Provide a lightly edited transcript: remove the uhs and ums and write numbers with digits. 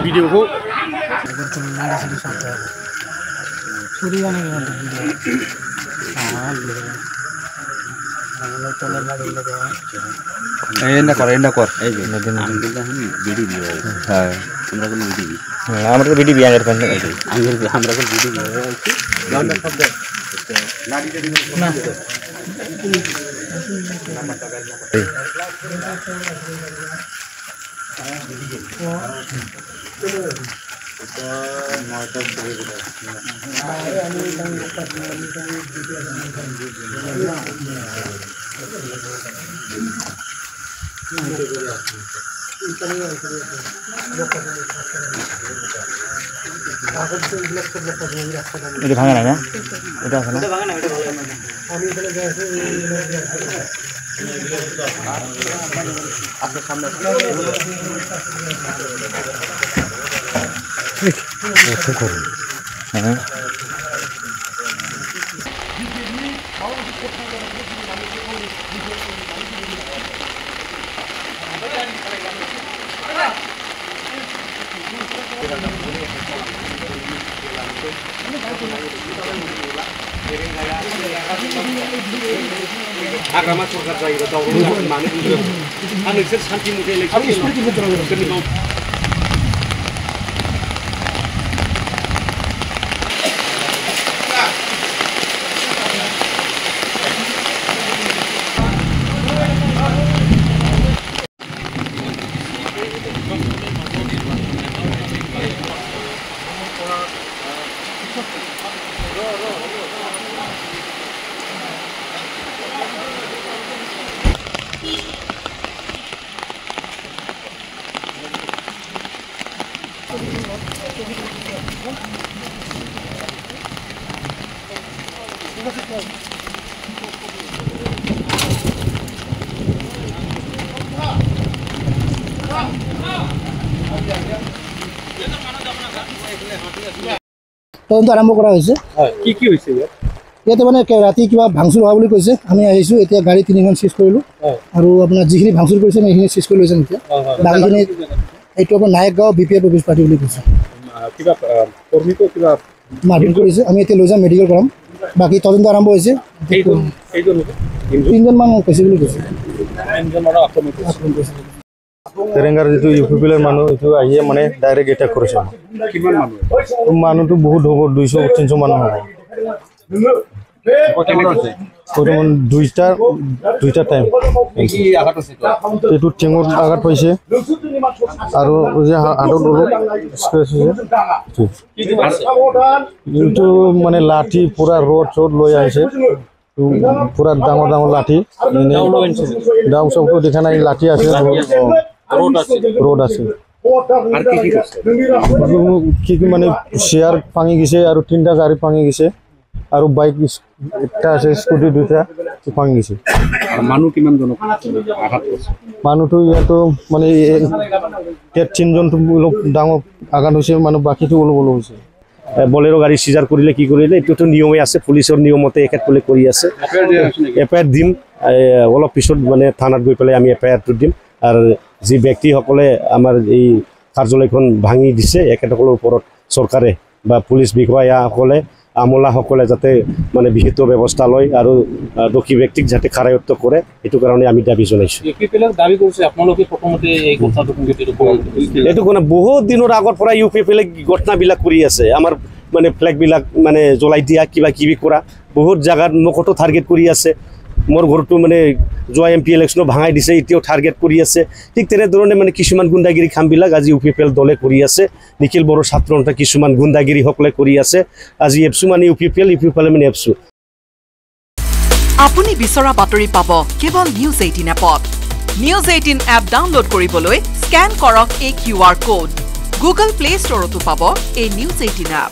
भिडियोखौ আমরা ভিডিও বিয়া করতে আমরা ভিডিও না এটা ভাঙা না এটা আছে না আপনার সামনে হ্যাঁ हाग्रामा सरकार जायोबा दावराव मानो बुंदों आं नोंसोर शान्ति मथे इलेक्सन তদন্ত আৰম্ভ কৰা হৈছে কি হৈছে ইয়াতে মানে ৰাতি কিবা ভাঙচুৰ হোৱা বুলি কৈছে আমি আহিছোঁ এতিয়া গাড়ী 3খন চিজ কৰিলোঁ আৰু আপোনাৰ যিখিনি ভাঙচুৰ কৰিছে সেইখিনি চিজ কৰি লৈছে এতিয়া বাকীখিনি এইটো আপোনাৰ নায়কগাঁও BPF অফিচ পাৰ্টি বুলি কৈছে কিবা কৰ্মীকো কিবা মাৰপিট কৰিছে আমি এতিয়া লৈ যাম মেডিকেল কৰাম বাকী তদন্ত আৰম্ভ হৈছে 3জনমান কৈছে বুলি কৈছে 3জনৰ আক্ৰমণ কৰিছে তেলেংগাৰ যিটো ইউপিপিএলৰ মানুহ এইটো আহিয়ে মানে ডাইৰেক্ট এটাক কৰিছে কিমান মানুহটো বহুত হ'ব 200-300 মানুহ হ'ব দুইটা টাইম এইটো ঠেঙত আঘাত পাইছে আৰু যে হাতত অলপ স্ক্ৰেচ হৈছে এইটো মানে লাঠি পুৰা ৰড লৈ আহিছে পুৰা ডাঙৰ লাঠি ডাউ চবটো দেখা নাই লাঠি আছে ৰোড আছে আৰ কি মানে চেয়াৰ ভাঙি গেছে আৰু 3টা গাড়ী ভাঙি গেছে আৰু বাইক একটা আছে স্কুটি 2টা ভাঙি গেছে মানুহ কিমান জন আঘাত কৰিছে মানুহটো ইয়াতো মানে 3জনটো অলপ ডাঙৰ আঘাত হৈছে মানুহ বাকিটো অলপ হৈছে বলেৰো গাড়ী সিজাৰ কৰিলে কি কৰিলে এটোটো নিয়মে আছে পুলিচৰ নিয়মতে একেতলে কৰি আছে এফআইআর দিম অলপ পিছত মানে থানাত গৈ পেলাই আমি এফআইআরটো দিম আৰু যি ব্যক্তিসকলে আমাৰ এই কাৰ্যালয়খন ভাঙি দিছে একেতসকলৰ ওপৰত চৰকাৰে বা পুলিচ বিষয়াসকলে আমলাসকলে যাতে মানে বিহিত ব্যৱস্থা লয় আৰু দোষী ব্যক্তিক যাতে কাৰায়ত্ব কৰে এটো কাৰণে আমি দাবী জনাইছো ইউপিপিএলৰ দাবী কৰিছে আপোনালোকে প্ৰথমতে এই কথাটো এটো কোন বহুত দিনৰ আগৰ পৰা ইউপিপিএলে ঘটনাবিলাক কৰি আছে আমাৰ মানে ফ্ল্যাগ বিলাক মানে জ্বলাই দিয়া কিবা কিবি কৰা বহুত জায়গাত নকটো টাৰ্গেট কৰি আছে মোৰ ঘৰটো মানে জোৱা এমপি ইলেকশন ভাঙাই দিছে এতিয়াও টাৰ্গেট কৰি আছে ঠিক তেনে ধৰণে মানে কিছুমান গুণ্ডাগিৰি কামবিলাক আজি ইউপিপিএল দলে কৰি আছে নিখিল বড়ো ছাত্ৰন্তা কিছুমান গুণ্ডাগিৰি সকলে কৰি আছে আজি এফসু মানে ইউপিপিএল মানে এফসু আপুনি বিচৰা বাতৰি পাব কেৱল নিউজ 18 এপত নিউজ 18 এপ ডাউনলোড কৰিবলৈ স্ক্যান কৰক এই QR কোড গুগল প্লে ষ্টৰতো পাব এই নিউজ 18 এপ